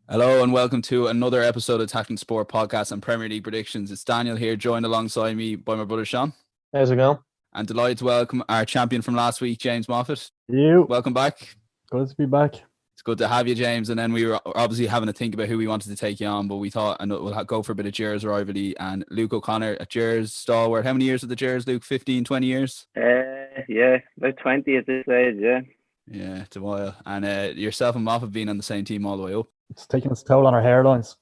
Hello and welcome to another episode of Tackling Sport Podcast and Premier League Predictions. It's Daniel here, joined alongside me by my brother Sean. How's it going? And delighted to welcome our champion from last week, James Moffat. You. Welcome back. Good to be back. It's good to have you, James. And then we were obviously having to think about who we wanted to take you on, but we thought we'll go for a bit of Gers rivalry. And Luke O'Connor at Gers, stalwart. How many years at the Gers, Luke? 15, 20 years? Yeah, about 20 at this stage, yeah. Yeah, it's a while. And yourself and Moffat being on the same team all the way up. It's taking its toll on our hairlines.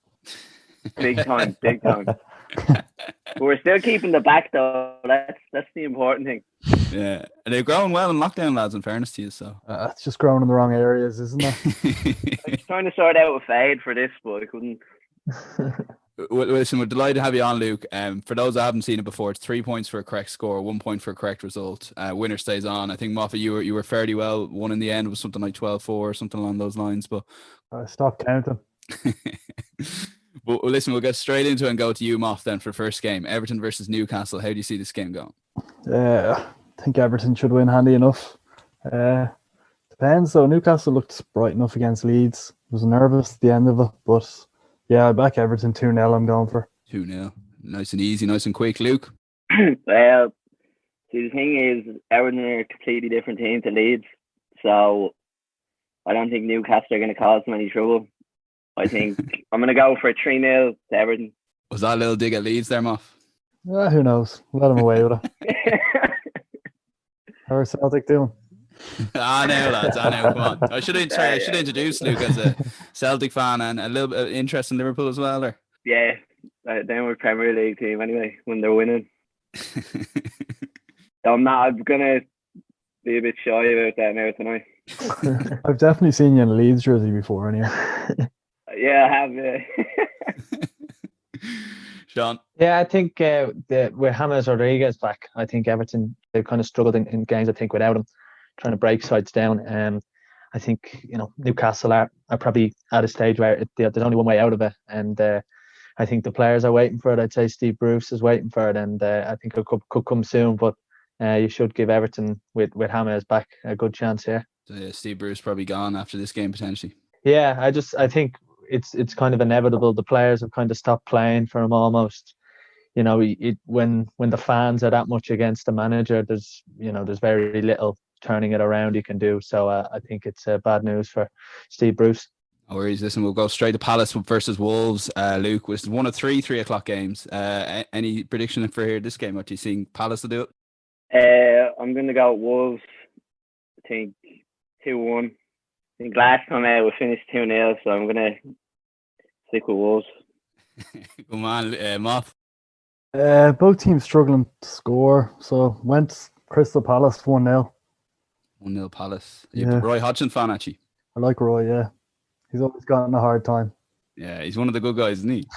Big time. But we're still keeping the back though. That's the important thing. Yeah, and they're growing well in lockdown, lads, in fairness to you. So it's just growing in the wrong areas, isn't it? I was trying to sort out a fade for this, but I couldn't. Well, listen, we're delighted to have you on, Luke. For those that haven't seen it before, it's 3 points for a correct score, 1 point for a correct result. Winner stays on. I think, Moffat, you were fairly well. One in the end was something like 12-4 or something along those lines. But I stopped counting. But listen, we'll get straight into it and go to you, Moff, then for the first game. Everton versus Newcastle. How do you see this game going? I think Everton should win handy enough. Depends though. Newcastle looked bright enough against Leeds. I was nervous at the end of it, but yeah, I back Everton 2-0 I'm going for. 2-0. Nice and easy, nice and quick. Luke? Well, see, the thing is, Everton are a completely different team to Leeds, so I don't think Newcastle are going to cause them any trouble. I think I'm going to go for a 3-0 to Everton. Was that a little dig at Leeds there, Moff? Who knows? Let them away with it. How are Celtic doing? I know, lads. I know. Come on. I should introduce Luke as a Celtic fan and a little bit of interest in Liverpool as well. Or? Yeah, they're a Premier League team anyway when they're winning. I'm going to be a bit shy about that now tonight. I've definitely seen you in a Leeds jersey before, anyway. Yeah, I have. Yeah. Sean? Yeah, I think with James Rodriguez back, I think Everton, they've kind of struggled in games, I think, without him, trying to break sides down. I think, Newcastle are probably at a stage where there's only one way out of it. And I think the players are waiting for it. I'd say Steve Bruce is waiting for it. And I think it could come soon. But you should give Everton, with James back, a good chance here. So, Steve Bruce probably gone after this game, potentially. Yeah, I think it's kind of inevitable. The players have kind of stopped playing for him almost. When the fans are that much against the manager, there's very little turning it around you can do. So I think it's bad news for Steve Bruce. No worries. Listen, we'll go straight to Palace versus Wolves. Luke, was one of 3 o'clock games. Any prediction for this game? What do you think Palace will do it? I'm going to go with Wolves. I think 2-1. I think last time we finished 2-0, so I'm going to stick with Wolves. Come on, Moff. Both teams struggling to score, so went Crystal Palace 1-0. 1-0 Palace. You're a Roy Hodgson fan, actually. I like Roy, yeah. He's always gotten a hard time. Yeah, he's one of the good guys, isn't he?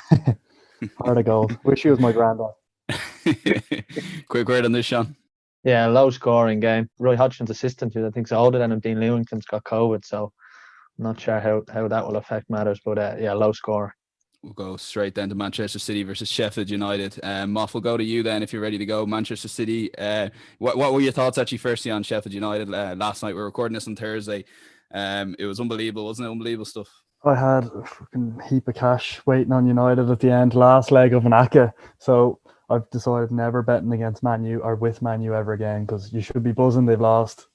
Heart of gold. Wish he was my granddad. Quick word on this, Sean. Yeah, low scoring game. Roy Hodgson's assistant, who I think is older than him, Dean Lewington's got COVID, so I'm not sure how that will affect matters. But low score. We'll go straight then to Manchester City versus Sheffield United. Moff, we'll go to you then if you're ready to go. Manchester City. What were your thoughts actually firstly on Sheffield United last night? We were recording this on Thursday. It was unbelievable, wasn't it? Unbelievable stuff. I had a fucking heap of cash waiting on United at the end, last leg of an ACCA. So I've decided never betting against Man U or with Man U ever again, because you should be buzzing they've lost,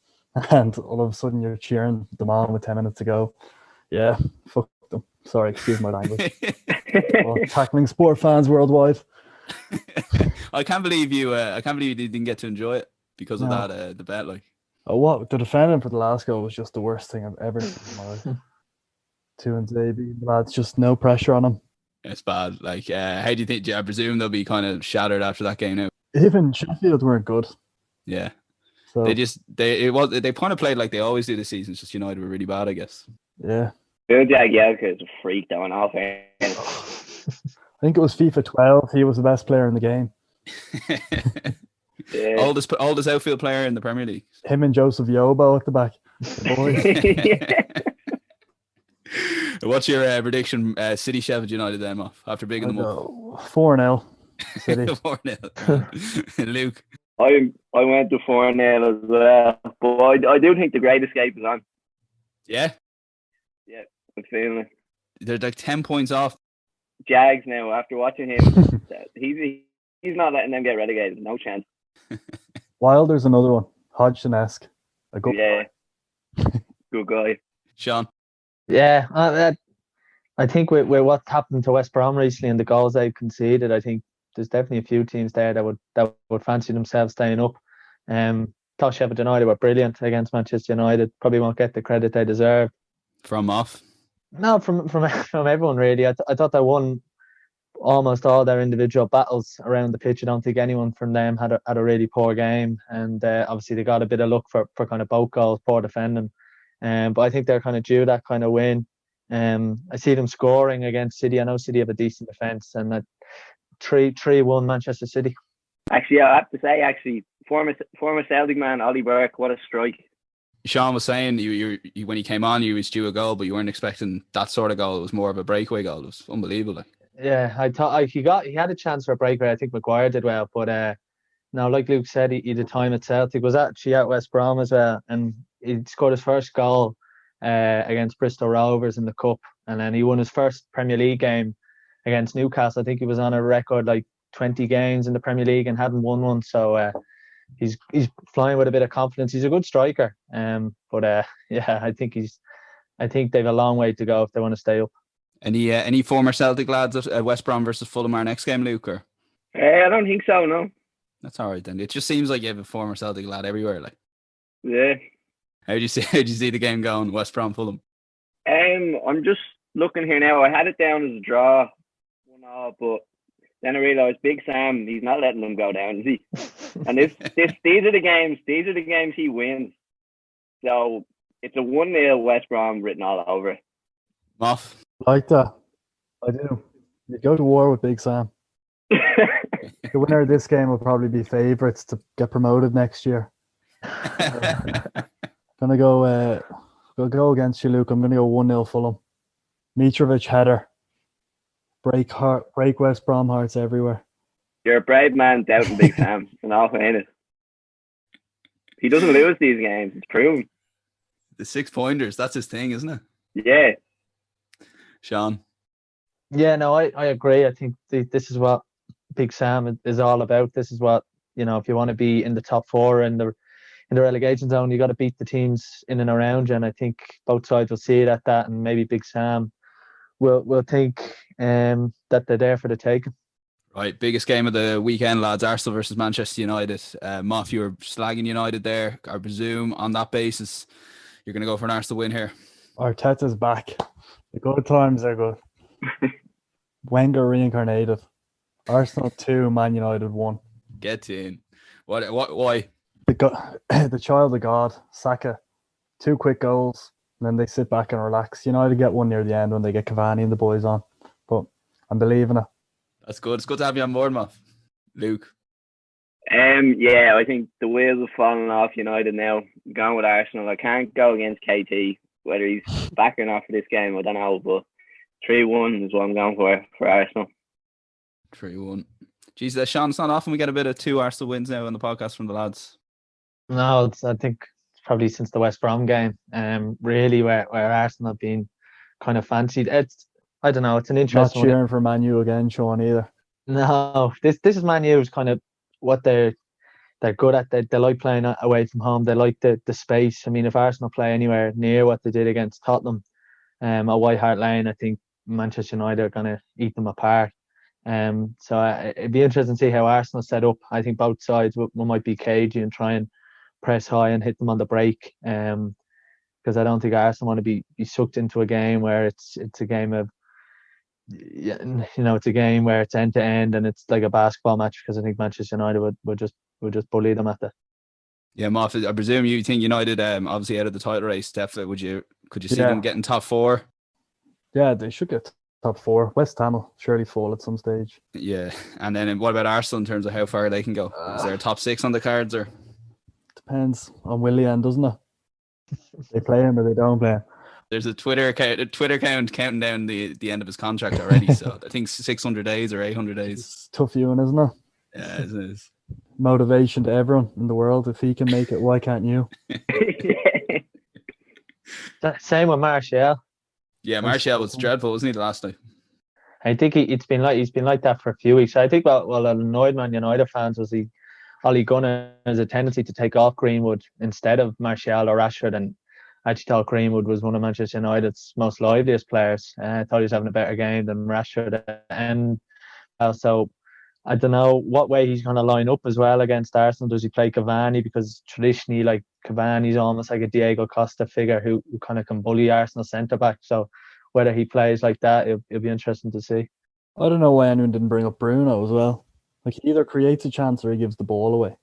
and all of a sudden you're cheering them on with 10 minutes to go. Yeah, fuck them. Sorry, excuse my language. Tackling sport fans worldwide. I can't believe you didn't get to enjoy it because of that the bet. Like, what the defending for the last goal was just the worst thing I've ever seen in my life. 2-0, lads, just no pressure on them. It's bad. Like, how do you think? I presume they'll be kind of shattered after that game now. Even Sheffield weren't good. Yeah. So they kind of played like they always do this season. It's just United were really bad, I guess. Yeah. Jagielka is a freak going off. I think it was FIFA 12. He was the best player in the game. Yeah. Oldest outfield player in the Premier League. Him and Joseph Yobo at the back. What's your prediction? City Sheffield United then, off after bigging them up. 4-0 City. 4-0. Luke. I went to 4-0 as well, but I do think the Great Escape is on. Yeah. Yeah, I'm feeling it. They're like 10 points off. Jags now, after watching him, he's not letting them get relegated. No chance. Wilder's another one. Hodgson-esque. A good Yeah. Good guy. Sean? Yeah, I think with what happened to West Brom recently and the goals they conceded, I think there's definitely a few teams there that would fancy themselves staying up. Thought Sheffield United were brilliant against Manchester United. Probably won't get the credit they deserve. From off? No, from everyone really. I thought they won almost all their individual battles around the pitch. I don't think anyone from them had a really poor game, and obviously they got a bit of luck for kind of both goals, poor defending. But I think they're kind of due that kind of win. I see them scoring against City. I know City have a decent defence, and that 3-1 Manchester City. Actually, I have to say, former Celtic man Ollie Burke, what a strike. Sean was saying you when he came on, you was due a goal, but you weren't expecting that sort of goal. It was more of a breakaway goal. It was unbelievable. Yeah, I thought he had a chance for a breakaway. I think Maguire did well, but no, like Luke said, he did time at Celtic. Was actually at West Brom as well, and he scored his first goal against Bristol Rovers in the Cup, and then he won his first Premier League game against Newcastle. I think he was on a record like 20 games in the Premier League and hadn't won one. So he's flying with a bit of confidence. He's a good striker, but yeah, I think they've a long way to go if they want to stay up. Any former Celtic lads at West Brom versus Fulham our next game, Luke? Or? I don't think so. No. That's all right then. It just seems like you have a former Celtic lad everywhere. Like, yeah. How'd you see the game going? West Brom Fulham. I'm just looking here now. I had it down as a draw, 1-1, but then I realised Big Sam, he's not letting them go down, is he? And these are the games he wins. So it's a 1-0 West Brom written all over it. Moff. Like that. I do. You go to war with Big Sam. The winner of this game will probably be favourites to get promoted next year. Gonna go. We'll go against you, Luke. I'm gonna go 1-0 Fulham. Mitrovic header. Break West Brom hearts everywhere. You're a brave man doubting Big Sam, in all fairness. He doesn't lose these games. It's proven. The 6 pointers. That's his thing, isn't it? Yeah. Sean. Yeah, no, I agree. I think this is what Big Sam is all about. This is what, if you want to be in the top four in the relegation zone, you got to beat the teams in and around you. And I think both sides will see it at that, and maybe Big Sam will think that they're there for the taking. Right, biggest game of the weekend, lads. Arsenal versus Manchester United. Moff, you were slagging United there. I presume on that basis, you're going to go for an Arsenal win here. Arteta's back. The good times are good. Wenger reincarnated. Arsenal 2, Man United 1. Get in. Why? The child of God, Saka. 2 quick goals, and then they sit back and relax. United get one near the end when they get Cavani and the boys on. But I'm believing it. That's good. It's good to have you on board, Moff. Luke. Yeah, I think the wheels have fallen off United now. I'm going with Arsenal. I can't go against KT. Whether he's back or not for this game, I don't know. But 3-1 is what I'm going for Arsenal. 3-1. Jeez, Sean, it's not often we get a bit of 2 Arsenal wins now on the podcast from the lads. No, I think it's probably since the West Brom game. Really, where Arsenal have been kind of fancied. I don't know. It's an interesting. Not cheering for Man U again, Sean, either. No, this is Man U's kind of what they're good at. They like playing away from home. They like the space. I mean, if Arsenal play anywhere near what they did against Tottenham at White Hart Lane, I think Manchester United are going to eat them apart. So it'd be interesting to see how Arsenal set up. I think both sides might be cagey and try and press high and hit them on the break. Because I don't think Arsenal want to be sucked into a game where it's a game of, it's a game where it's end to end and it's like a basketball match. Because I think Manchester United would just bully them at that. Yeah, Moff, I presume you think United obviously out of the title race. Definitely, could you see them getting top 4? Yeah, they should get top 4. West Ham will surely fall at some stage. Yeah, and then what about Arsenal in terms of how far they can go? Is there a top 6 on the cards or? Depends on Willian, doesn't it? They play him or they don't play him. There's a Twitter account counting down the end of his contract already. So I think 600 days or 800 days. It's tough viewing, isn't it? Yeah, it is. Motivation to everyone in the world. If he can make it, why can't you? Same with Martial. Yeah, Martial was dreadful, wasn't he, the last night? I think he's been like that for a few weeks. I think what annoyed Man United fans was Ole Gunnar has a tendency to take off Greenwood instead of Martial or Rashford, and I actually thought Greenwood was one of Manchester United's most liveliest players. I thought he was having a better game than Rashford, and also I don't know what way he's going to line up as well against Arsenal. Does he play Cavani? Because traditionally, like, Cavani's almost like a Diego Costa figure who kind of can bully Arsenal centre back. So whether he plays like that, it'll be interesting to see. I don't know why anyone didn't bring up Bruno as well. Like, he either creates a chance or he gives the ball away.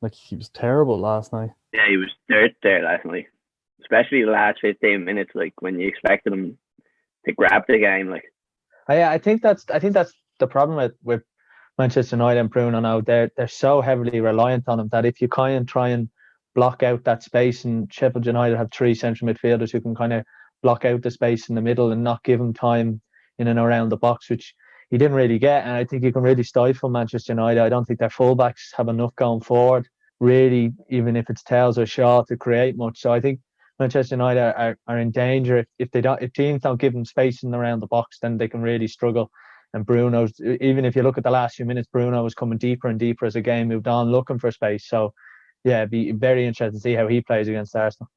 Like, he was terrible last night. Yeah, he was dirt there last night, especially the last 15 minutes. Like, when you expected him to grab the game, like. I think that's the problem with Manchester United and Bruno now. They're so heavily reliant on him that if you kind of try and block out that space, and Sheffield United have 3 central midfielders who can kind of block out the space in the middle and not give him time in and around the box, which he didn't really get. And I think you can really stifle Manchester United. I don't think their fullbacks have enough going forward, really, even if it's Telles or Shaw, to create much. So I think Manchester United are in danger if teams don't give them space in and around the box, then they can really struggle. And Bruno's, even if you look at the last few minutes, Bruno was coming deeper and deeper as the game moved on, looking for space. So yeah, it'd be very interesting to see how he plays against Arsenal.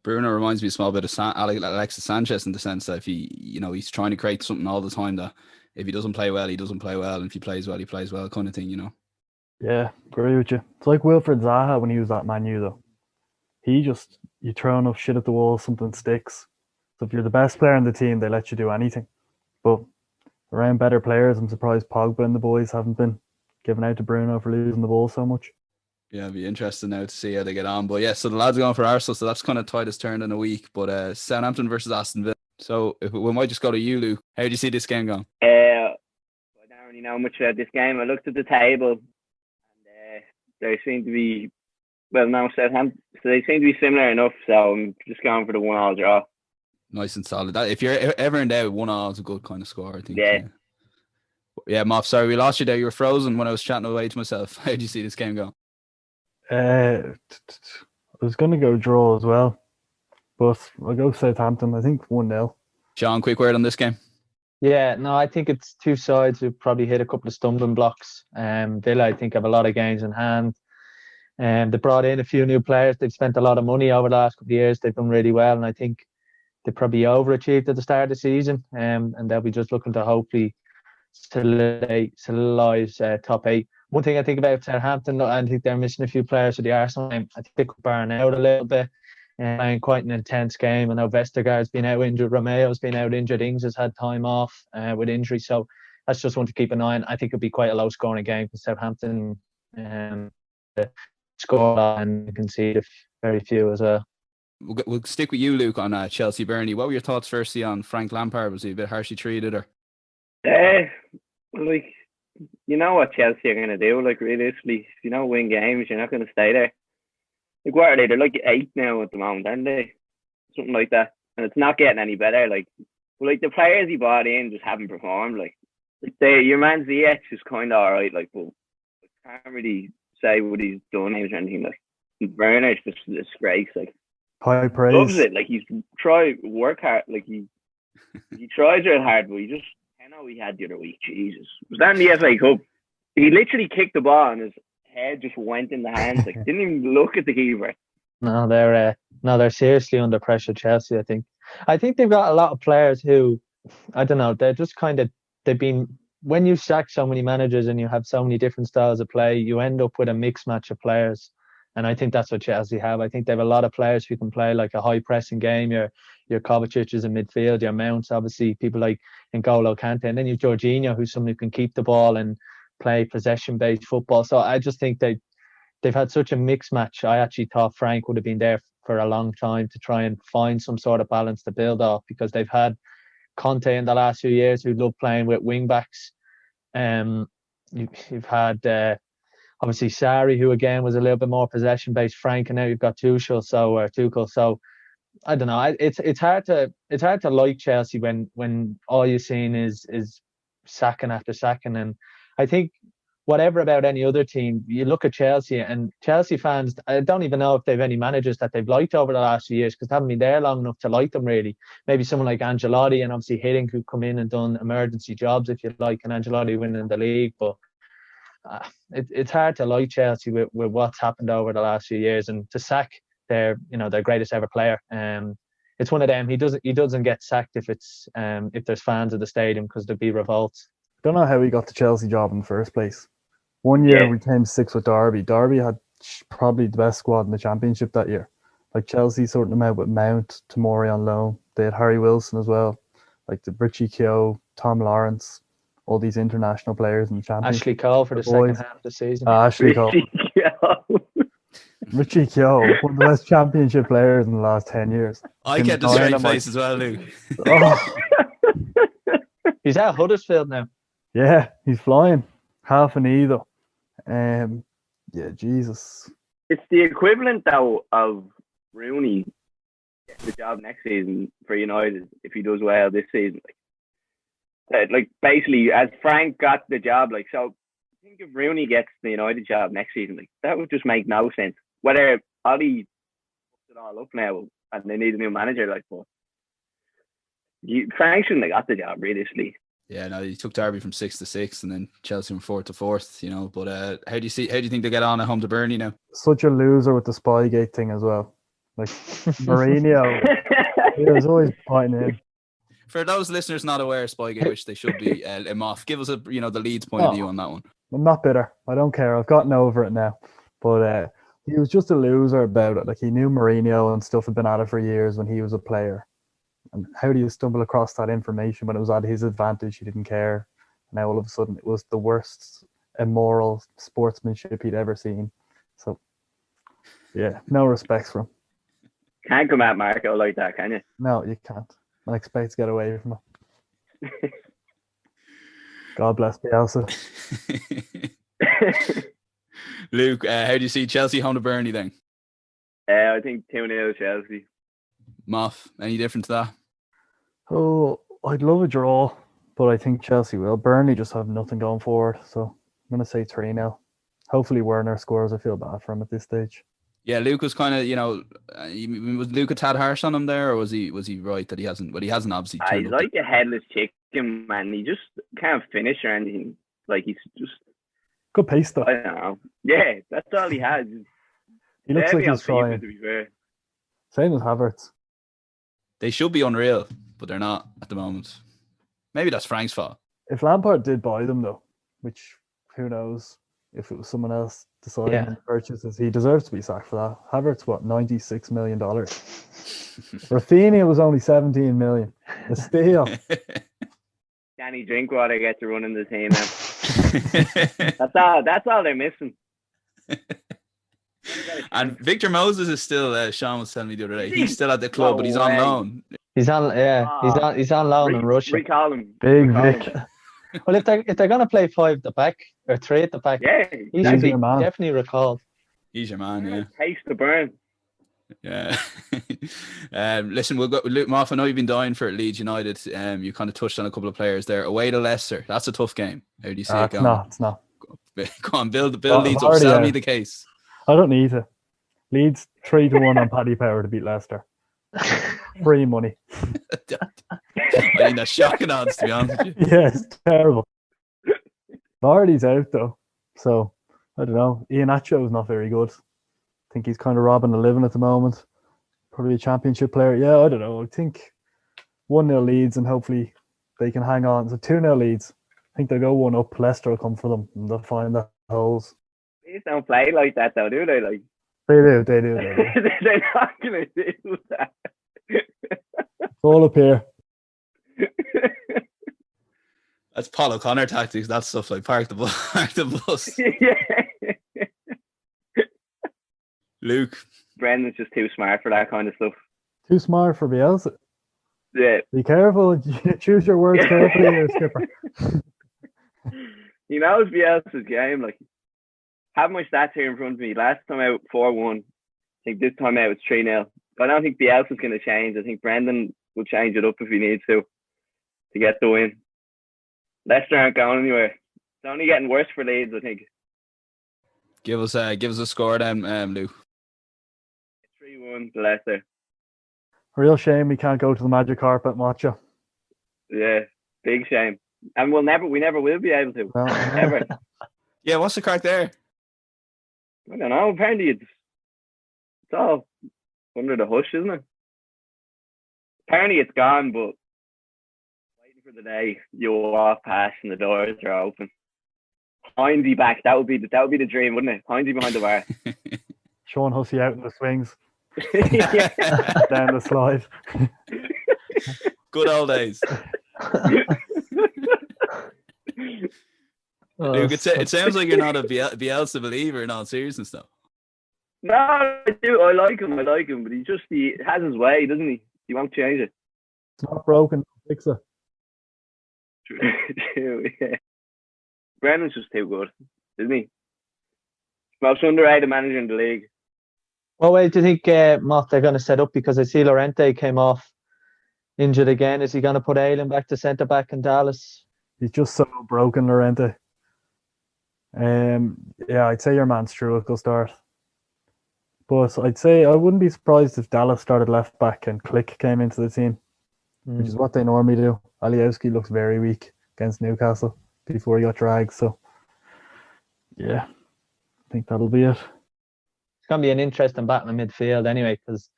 Bruno reminds me a small bit of Alexis Sanchez, in the sense that if he's trying to create something all the time, that if he doesn't play well, he doesn't play well, and if he plays well, he plays well, kind of thing, Yeah, agree with you. It's like Wilfred Zaha when he was at Man U, though. You throw enough shit at the wall, something sticks. So if you're the best player in the team, they let you do anything. But around better players, I'm surprised Pogba and the boys haven't been given out to Bruno for losing the ball so much. Yeah, it'll be interesting now to see how they get on. But yeah, so the lads are going for Arsenal, so that's kind of tightest turn in a week. But Southampton versus Aston Villa. So we might just go to you, Luke. How do you see this game going? I don't really know much about this game. I looked at the table, and there seem to be, Southampton, so they seem to be similar enough. So I'm just going for the 1-1 draw. Nice and solid. If you're ever in doubt, 1-1 is a good kind of score, I think. Yeah. Yeah, Moff, sorry, we lost you there. You were frozen when I was chatting away to myself. How do you see this game going? I was going to go draw as well, but I'll go Southampton. I think 1-0. Sean, quick word on this game. Yeah, no, I think it's two sides who probably hit a couple of stumbling blocks. Villa, I think, have a lot of games in hand. They brought in a few new players. They've spent a lot of money over the last couple of years. They've done really well, and I think they probably overachieved at the start of the season. And they'll be just looking to hopefully solidize top 8. One thing I think about Southampton, I think they're missing a few players for the Arsenal game. I think they could burn out a little bit, playing quite an intense game. I know Vestergaard's been out injured, Romeo's been out injured, Ings has had time off with injury. So that's just one to keep an eye on. I think it'll be quite a low-scoring game for Southampton. Score and concede very few as well. We'll stick with you, Luke, on Chelsea Burnley. What were your thoughts firstly on Frank Lampard? Was he a bit harshly treated, or? Like, you know what Chelsea are going to do. Like, realistically, if you don't win games, you're not going to stay there. Like, what are they? They're like 8 now at the moment, aren't they? Something like that. And it's not getting any better. Like the players he bought in just haven't performed. Like your man Ziyech is kind of alright. Like, but I can't really say what he's done or anything. Like, Werner's just a disgrace. Like, high praise. Loves it. Like, he's work hard. Like, he tries real hard, but I know he had the other week. Jesus, was that in the FA Cup? He literally kicked the ball and his head just went in the hands. Like, didn't even look at the keeper. No, they're seriously under pressure, Chelsea. I think they've got a lot of players who, I don't know, they're just when you sack so many managers and you have so many different styles of play, you end up with a mixed match of players. And I think that's what Chelsea have. I think they have a lot of players who can play like a high pressing game. Your Kovacic's in midfield, your Mounts, obviously people like N'Golo Kante, and then you've Jorginho, who's someone who can keep the ball and play possession based football. So I just think they've had such a mixed match. I actually thought Frank would have been there for a long time to try and find some sort of balance to build off, because they've had Conte in the last few years who loved playing with wing backs. You've had obviously Sarri, who again was a little bit more possession based. Frank, and now you've got Tuchel. So I don't know. It's hard to like Chelsea when all you're seeing is sacking after sacking. And I think whatever about any other team, you look at Chelsea, and Chelsea fans, I don't even know if they've any managers that they've liked over the last few years, because they haven't been there long enough to like them really. Maybe someone like Ancelotti, and obviously Hiddink, who come in and done emergency jobs, if you like, and Ancelotti winning the league. But it's hard to like Chelsea with what's happened over the last few years, and to sack their greatest ever player. It's one of them. He doesn't get sacked if there's fans at the stadium, because there'd be revolts. Don't know how he got the Chelsea job in the first place. One year we came sixth with Derby. Derby had probably the best squad in the Championship that year. Like, Chelsea sorting them out with Mount, Tomori on loan. They had Harry Wilson as well. Like the Richie Keogh, Tom Lawrence, all these international players in the Championship. Ashley Cole for the second half of the season. Ashley Cole. Richie Keogh, one of the best Championship players in the last 10 years. I kept a straight face as well, Luke. Oh. He's at Huddersfield now. Yeah, he's flying. Half an E though. Yeah, Jesus. It's the equivalent though of Rooney getting the job next season for United if he does well this season. Like basically, as Frank got the job, like, so I think if Rooney gets the United job next season, like, that would just make no sense. Whether Ollie puts it all up now and they need a new manager, like, but Frank shouldn't have got the job realistically. Yeah, no, he took Derby from 6th to 6th, and then Chelsea from 4th to 4th. You know, but how do you think they get on at home to Burnley now? Such a loser with the Spygate thing as well. Like Mourinho, he was always pointing in. For those listeners not aware of Spygate, which they should be, Moff, give us the Leeds point of view on that one. I'm not bitter. I don't care. I've gotten over it now. But he was just a loser about it. Like, he knew Mourinho and stuff had been at it for years when he was a player. And how do you stumble across that information when it was at his advantage? He didn't care. Now all of a sudden it was the worst immoral sportsmanship he'd ever seen. So, yeah, no respects for him. Can't come at Marco like that, can you? No, you can't. I expect to get away from it. God bless Bielsa. Luke, how do you see Chelsea home to Burnley then? I think 2-0 Chelsea. Moff, any different to that? Oh, I'd love a draw, but I think Chelsea will. Burnley just have nothing going forward, so I'm going to say 3-0. Hopefully Werner scores. I feel bad for him at this stage. Yeah, Luke was kind of, was Luke a tad harsh on him there, or was he right that he hasn't? But he hasn't obviously. He's like a headless chicken, man. He just can't finish or anything. Like, he's just good pace though. I don't know. Yeah, that's all he has. He looks like he's trying. To be fair. Same as Havertz. They should be unreal, but they're not at the moment. Maybe that's Frank's fault. If Lampard did buy them though, which who knows if it was someone else deciding on the purchases, he deserves to be sacked for that. Havertz, what, $96 million? Rafinha was only 17 million. A steal. Can he drink water, get to running the team now? That's all they're missing. And Victor Moses is still, Sean was telling me the other day, he's still at the club, but he's on loan. He's on loan in Russia. Recall him. Big Vic. Well, if they're going to play 5 at the back or 3 at the back, he should be definitely recalled. He's your man, yeah. Taste the burn. Yeah. Listen, we'll go. Luke Moff, I know you've been dying for Leeds United. You kind of touched on a couple of players there. Away to Leicester, that's a tough game. How do you see it going? It's not. Go on, build Leeds up. Sell me the case. I don't need to. Leeds 3-1 on Paddy Power to beat Leicester. Free money. I mean, that's shocking odds, to be honest with you. Yeah, it's terrible. Vardy's out though, so I don't know. Iheanacho is not very good. I think he's kind of robbing a living at the moment. Probably a championship player. Yeah, I don't know. I think 1-0 Leeds, and hopefully they can hang on. So 2-0 Leeds. I think they'll go 1 up. Leicester will come for them and they'll find the holes. They don't play like that though, do they? Like, They do. They're not going to do that. It's all up here. That's Paul O'Connor tactics. That's stuff like park the bus. Yeah. Luke. Brendan's just too smart for that kind of stuff. Too smart for Bielsa. Yeah. Be careful. Choose your words carefully here, skipper. He knows Bielsa's game. Like, have my stats here in front of me. Last time out 4-1. I think this time out it's 3-0. I don't think Bielsa's going to change. I think Brendan will change it up if he needs to get the win. Leicester aren't going anywhere. only getting worse for Leeds, I think. Give us a score then, Lou. 3-1 to Leicester. Real shame we can't go to the magic carpet and watch you. Yeah, big shame. And we never will be able to. No. Ever. Yeah, what's the crack there? I don't know. Apparently it's all under the hush, isn't it? Apparently it's gone, but waiting for the day you walk past and the doors are open. Hindy back. That would be the dream, wouldn't it? Hindy behind the bar. Sean Hussey out in the swings. Yeah. Down the slide. Good old days. Luke, it sounds like you're not a Bielsa believer in all seriousness, though. No, I do. I like him, but he has his way, doesn't he? He won't change it. It's not broken. Fix it. True, yeah. Brennan's just too good, isn't he? Most underrated manager in the league. What way do you think Moff they're going to set up? Because I see Llorente came off injured again. Is he going to put Aylan back to centre back in Dallas? He's just so broken, Llorente. Yeah, I'd say your man Struick will start. But I'd say I wouldn't be surprised if Dallas started left back and Click came into the team, which is what they normally do. Alioski looks very weak against Newcastle before he got dragged. So, yeah, I think that'll be it. It's going to be an interesting battle in midfield anyway, because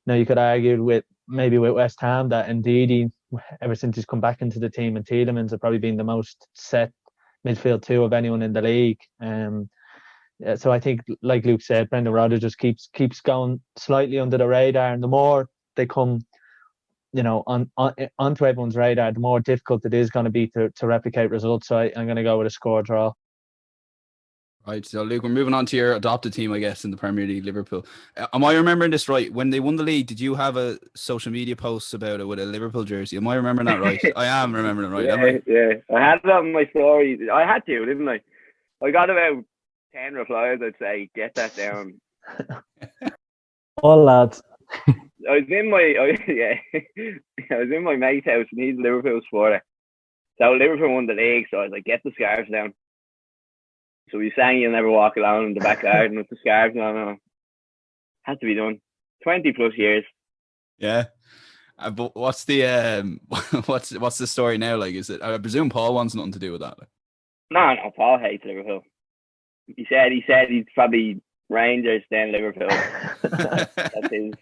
you could argue with West Ham that Ndidi, ever since he's come back into the team, and Tielemans have probably been the most set midfield two of anyone in the league. So I think, like Luke said, Brendan Rodgers just keeps going slightly under the radar, and the more they come, onto everyone's radar, the more difficult it is going to be to replicate results. So I'm going to go with a score draw. Right, so Luke, we're moving on to your adopted team, I guess, in the Premier League, Liverpool. Am I remembering this right? When they won the league, did you have a social media post about it with a Liverpool jersey? Am I remembering that right? I am remembering it right. Yeah. I had it on my story. I had to, didn't I? I got about 10 replies. I'd say, get that down. All lads. I was in my mate's house, and he's a Liverpool supporter. So Liverpool won the league, so I was like, get the scarves down. So we sang "You'll Never Walk Alone" in the back garden with the scarves on. Had to be done. 20 plus years. Yeah. But what's the what's the story now? Like, is it? I presume Paul wants nothing to do with that. No, Paul hates Liverpool. He said he's probably Rangers, then Liverpool. That's his.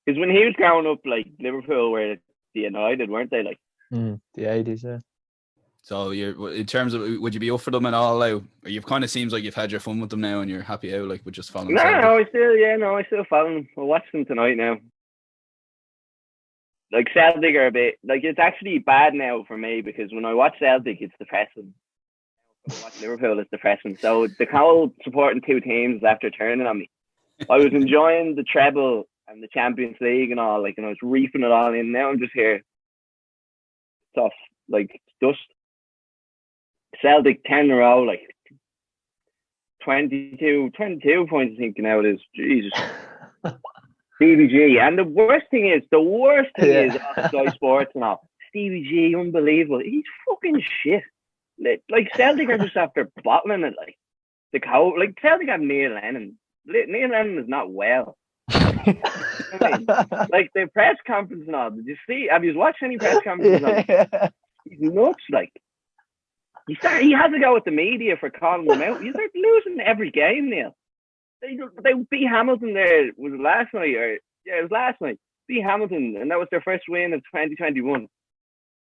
Because when he was growing up, like, Liverpool were the United, weren't they? Like, the 80s, yeah. So you're, in terms of, would you be up for them and all out? Or you've kind of seems like you've had your fun with them now and you're happy out, like, with just following. No, I still follow them. I'll watch them tonight now. Like, Celtic are a bit, like, it's actually bad now for me, because when I watch Celtic, it's depressing. When I watch Liverpool, it's depressing. So the whole supporting two teams is after turning on me. I was enjoying the treble and the Champions League and all, like, and I was reefing it all in. Now I'm just here. It's off, like, dust. Celtic 10 in a row, like 22 points, I think now it is. Jesus. CBG. And the worst thing is on Sky Sports and all. Stevie G, unbelievable. He's fucking shit. Like, Celtic are just after bottling it, like. Like, Celtic have Neil Lennon. Neil Lennon is not well. I mean, like, the press conference and all. Did you see? Have you watched any press conferences? Yeah. He's nuts, like. He has to go with the media for calling them out. They're losing every game, Neil. They beat Hamilton there. Was it last night? It was last night. Beat Hamilton, and that was their first win of 2021.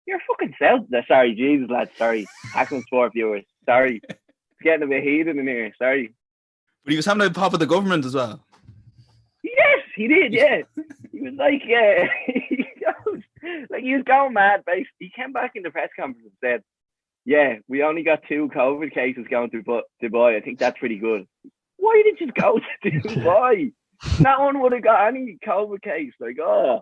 You're fucking Celtic. Sorry, Jesus, lads. Sorry. Hackman Sport viewers. Sorry. It's getting a bit heated in here. Sorry. But he was having a pop at the government as well. Yes, he did, yeah. He was like, he was going mad, basically. He came back in the press conference and said, yeah, we only got 2 COVID cases going to Dubai. I think that's pretty good. Why did you go to Dubai? No one would have got any COVID case. Like, oh.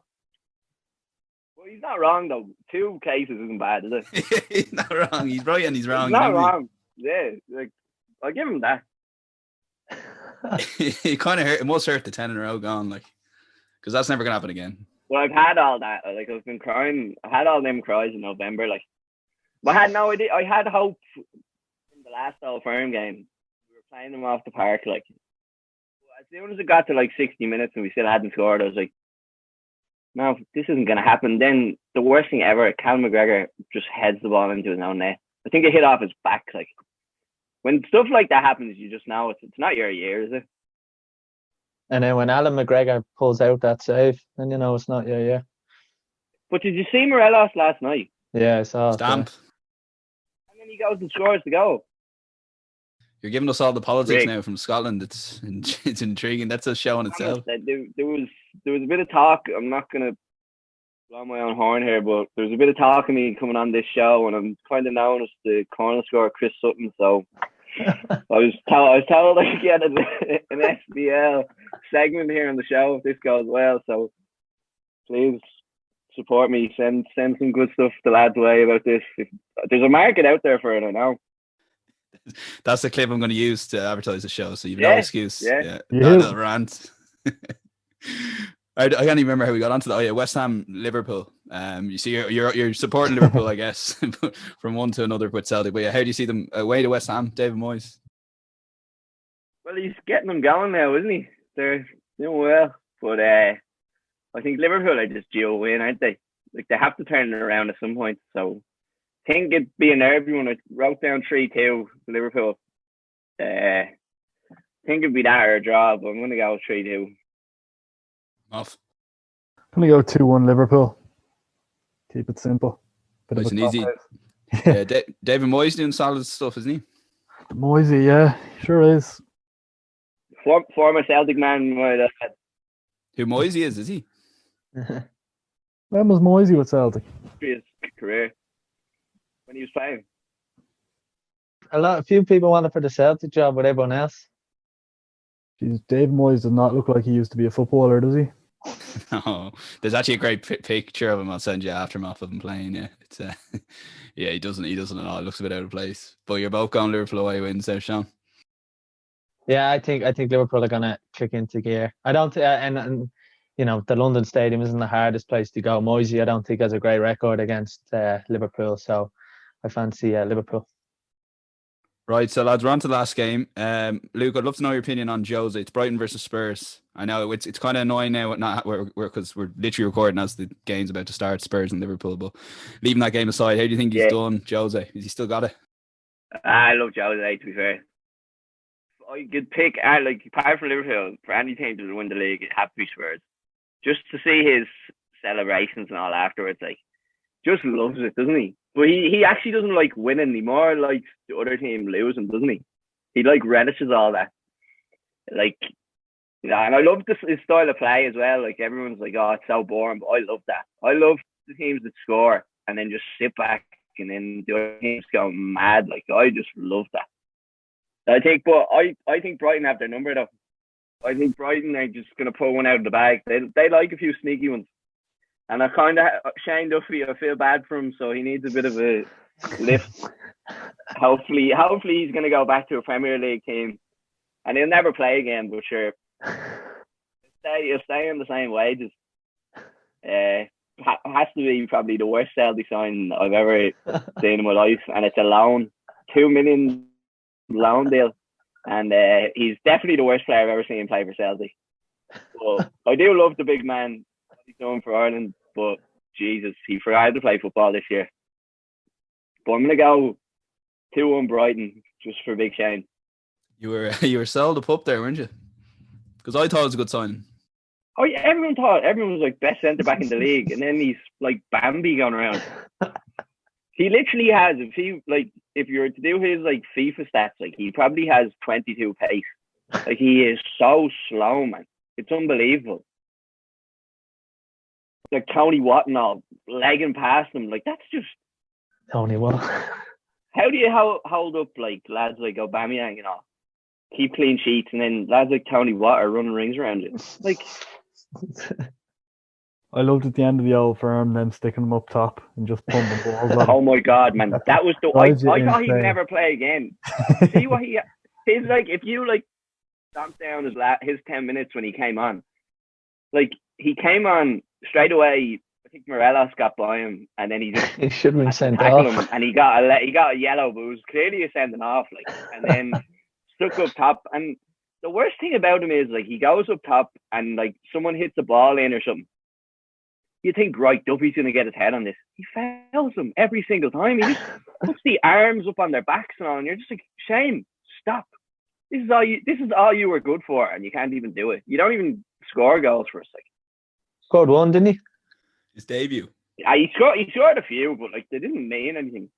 Well, he's not wrong, though. 2 cases isn't bad, is it? He's not wrong. He's right and he's wrong. He's not wrong. Yeah, like, I'll give him that. It kind of hurt. It must hurt the 10 in a row gone, like, because that's never going to happen again. Well, I've had all that. Like, I've been crying. I had all them cries in November, like. But I had no idea. I had hope in the last Old Firm game. We were playing them off the park. Like, as soon as it got to like 60 minutes and we still hadn't scored, I was like, no, this isn't going to happen. Then the worst thing ever, Cal McGregor just heads the ball into his own net. I think it hit off his back. Like, when stuff like that happens, you just know it's not your year, is it? And then when Alan McGregor pulls out that save, then you know it's not your year. But did you see Morelos last night? Yeah, I saw Stamp. it. And then he goes and scores the goal. You're giving us all the politics Rick. now from Scotland. It's intriguing. That's a show in itself. There was a bit of talk. I'm not going to blow my own horn here, but there was a bit of talk of me coming on this show, and I'm kind of known as the corner scorer Chris Sutton. So I was told I could get an SBL segment here on the show if this goes well. So please support me. Send some good stuff the lads' way about this. There's a market out there for it, I know. That's the clip I'm going to use to advertise the show. So you've no excuse. Yeah. That little rant. I can't even remember how we got onto that. Oh yeah, West Ham, Liverpool. You see, you're supporting Liverpool, I guess, from one to another with Celtic. But yeah, how do you see them away to West Ham, David Moyes? Well, he's getting them going now, isn't he? They're doing well, but I think Liverpool are just due a win, aren't they? Like, they have to turn it around at some point. So I think it'd be an everyone. I wrote down 3-2 Liverpool. I think it'd be that or a draw, but I'm going to go 3-2. Off. I'm going to go 2-1 Liverpool. Keep it simple. Nice and easy. Yeah, David Moyes doing solid stuff, isn't he? Moisey, yeah, sure is. Former Celtic man. Who Moyes is he? When was Moisey with Celtic? His career. When he was playing. A few people wanted for the Celtic job with everyone else. Jeez, Dave Moyes does not look like he used to be a footballer, does he? No, there's actually a great picture of him. I'll send you aftermath of him playing. Yeah, it's yeah, he doesn't at all. It looks a bit out of place. But you're both going Liverpool away wins there, Sean. Yeah, I think Liverpool are gonna kick into gear. I don't, and you know, the London Stadium isn't the hardest place to go. Moisey, I don't think has a great record against Liverpool, so I fancy Liverpool. Right, so lads, we're on to the last game. Luke, I'd love to know your opinion on Jose. It's Brighton versus Spurs. I know it's kind of annoying now, because we're literally recording as the game's about to start, Spurs and Liverpool. But leaving that game aside, how do you think he's done, Jose? Has he still got it? I love Jose, to be fair. I could pick, apart from Liverpool, for any team to win the league, it'd have to be Spurs. Just to see his celebrations and all afterwards, like, just loves it, doesn't he? But he actually doesn't like winning. He more likes the other team losing, doesn't he? He relishes all that. Like, and I love his style of play as well. Like, everyone's like, oh, it's so boring, but I love that. I love the teams that score and then just sit back and then the other teams go mad. Like, I just love that. I think Brighton have their number though. I think Brighton are just going to pull one out of the bag. They like a few sneaky ones. And I kind of, Shane Duffy, I feel bad for him, so he needs a bit of a lift. Hopefully he's going to go back to a Premier League team. And he'll never play again, but sure. He'll stay on the same wages. Has to be probably the worst Celtic sign I've ever seen in my life. And it's a loan. $2 million loan deal. And he's definitely the worst player I've ever seen play for Celtic. But I do love the big man. What he's doing for Ireland. But Jesus, he forgot to play football this year. But I'm gonna go 2-1 Brighton just for Big Shane. You were sold up there, weren't you? Because I thought it was a good signing. Oh yeah, everyone was like best centre back in the league, and then he's like Bambi going around. He literally has. If you were to do his like FIFA stats, like he probably has 22 pace. Like he is so slow, man. It's unbelievable. Like Tony Watt and all, legging past him. Like, that's just... Tony Watt. How do you hold up, like, lads like Aubameyang and all? Keep clean sheets, and then lads like Tony Watt are running rings around you. Like... I loved at the end of the Old Firm, them sticking them up top and just pumping balls on. Oh my God, man. That was the... I thought he'd never play again. See what he... He's like, if you, like, stomped down his 10 minutes when he came on, like, he came on... Straight away, I think Morelos got by him, and then he just He should have been sent tackle off. him, and he got a yellow, but it was clearly a sending off, like, and then stuck up top. And the worst thing about him is, like, he goes up top, and like someone hits the ball in or something. You think, right, Duffy's gonna get his head on this. He fails them every single time. He just puts the arms up on their backs and all, and you're just like, shame, stop. This is all you were good for, and you can't even do it. You don't even score goals for us. Like, Scored one, didn't he? His debut. he scored a few, but like they didn't mean anything.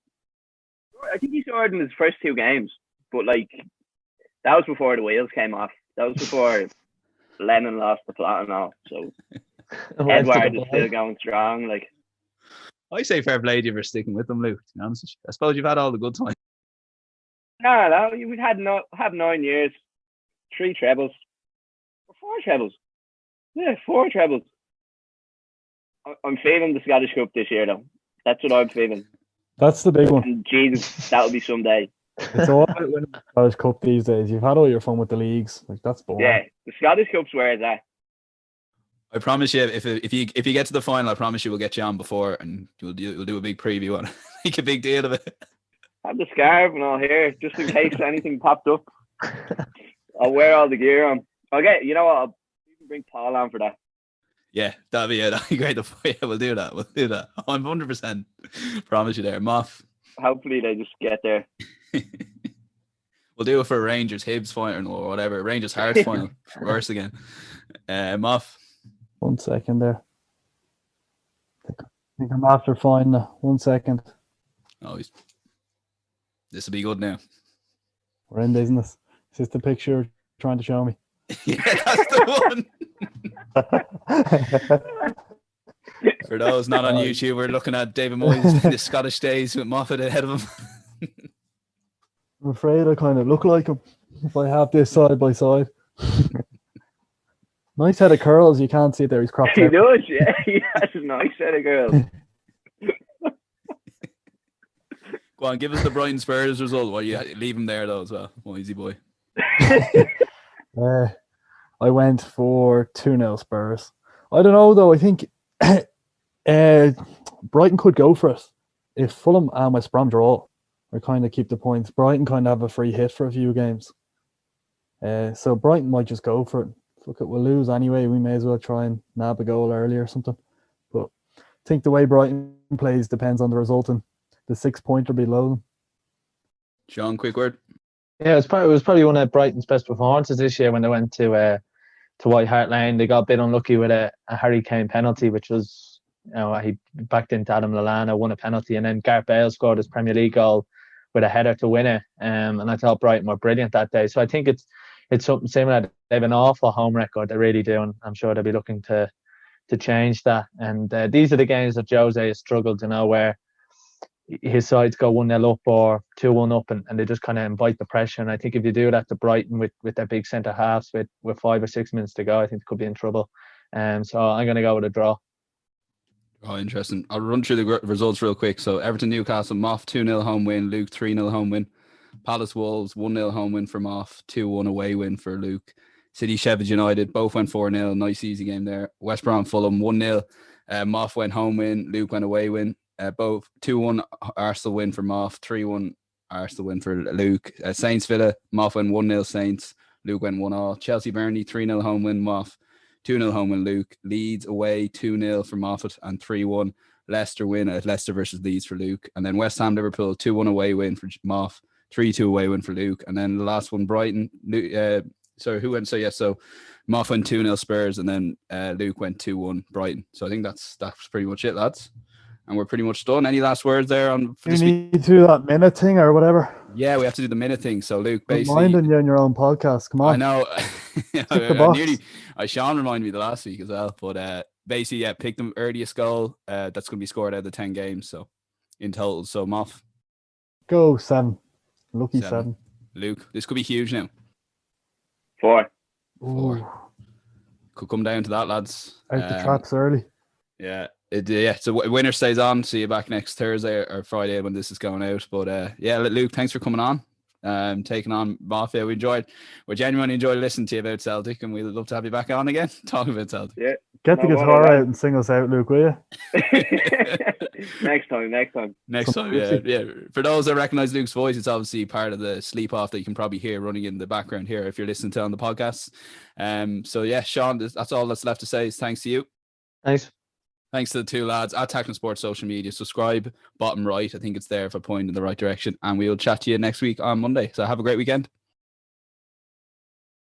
I think he scored in his first 2 games, but like that was before the wheels came off. That was before Lennon lost the plot and all. So Edward is still going strong. Like, I say fair play to you for sticking with them, Luke. To be honest, I suppose you've had all the good times. no, we've had 9 years, 3 trebles, or 4 trebles. Yeah, 4 trebles. I'm feeling the Scottish Cup this year, though. That's what I'm feeling. That's the big one. And Jesus, that'll be someday. It's all about winning the Scottish Cup these days. You've had all your fun with the leagues. Like, that's boring. Yeah, the Scottish Cup's where it's at. I promise you, if you get to the final, I promise you we'll get you on before, and we'll do a big preview on it. Make a big deal of it. Have the scarf and all here, just in case anything popped up. I'll wear all the gear on. You know what? I'll even bring Paul on for that. Yeah, that'd be great. Yeah, we'll do that. I'm 100% promise you there, Moff. Hopefully they just get there. We'll do it for Rangers Hibs final or whatever. Rangers Hearts final. Worse again. Moff. 1 second there. I think I'm after finding 1 second. Oh, this will be good now. We're in business. Is this the picture you're trying to show me? Yeah, that's the one. For those not on YouTube, we're looking at David Moyes' the Scottish days with Moffat ahead of him. I'm afraid I kind of look like him if I have this side by side. Nice head of curls. You can't see it there. He's cropped He out. does, yeah. He has a nice set of girls. Go on, give us the Brighton Spurs result. Well, you leave him there though as well. Moisey boy. I went for 2-0 Spurs. I don't know though. I think Brighton could go for it if Fulham and West Brom draw or kind of keep the points. Brighton kind of have a free hit for a few games. So Brighton might just go for it. Look, we'll lose anyway. We may as well try and nab a goal early or something. But I think the way Brighton plays depends on the result, and the 6-pointer below them. Sean, quick word. Yeah, it was probably one of Brighton's best performances this year when they went to White Hart Lane. They got a bit unlucky with a Harry Kane penalty, which was, he backed into Adam Lallana, won a penalty, and then Gareth Bale scored his Premier League goal with a header to win it. And I thought Brighton were brilliant that day. So I think it's something similar. They have an awful home record, they really do, and I'm sure they'll be looking to change that. And these are the games that Jose has struggled, where his sides go 1-0 up or 2-1 up, and they just kind of invite the pressure. And I think if you do that to Brighton with their big centre halves with 5 or 6 minutes to go, I think they could be in trouble. So I'm going to go with a draw. Oh, interesting. I'll run through the results real quick. So Everton Newcastle, Moff 2-0 home win, Luke 3-0 home win. Palace Wolves 1-0 home win for Moff, 2-1 away win for Luke. City Sheffield United both went 4-0, nice easy game there. West Brom Fulham 1-0. Moff went home win, Luke went away win. Both 2-1 Arsenal win for Moff, 3-1 Arsenal win for Luke. Saints Villa, Moff went 1-0 Saints, Luke went 1-1. Chelsea Burnley 3-0 home win, Moff 2-0 home win Luke. Leeds away 2-0 for Moffat and 3-1 Leicester win at Leicester versus Leeds for Luke. And then West Ham Liverpool 2-1 away win for Moff, 3-2 away win for Luke. And then the last one Brighton, who went? So Moff went 2-0 Spurs, and then Luke went 2-1 Brighton. So I think that's pretty much it, lads. And we're pretty much done. Any last words there on? You need to do that minute thing or whatever. Yeah, we have to do the minute thing. So Luke, I'm basically, minding you in your own podcast. Come on. I know. the box. Sean reminded me the last week as well. But basically, yeah, pick the earliest goal that's going to be scored out of the 10 games. So in total, so Moff. Go 7. Lucky 7. Luke, this could be huge now. 4. 4. Could come down to that, lads. Out the traps early. Yeah. So winner stays on. See you back next Thursday or Friday when this is going out. But yeah, Luke, thanks for coming on. Taking on Mafia. We genuinely enjoyed listening to you about Celtic, and we'd love to have you back on again talking about Celtic. Yeah, Get the No bother, guitar out lads. and sing us out, Luke, will you? Next time. Next time, yeah. For those that recognize Luke's voice, it's obviously part of the sleep off that you can probably hear running in the background here if you're listening to on the podcast. So yeah, Sean, that's all that's left to say is thanks to you. Thanks to the two lads at Tackling Sports social media. Subscribe, bottom right. I think it's there if I point in the right direction. And we'll chat to you next week on Monday. So have a great weekend.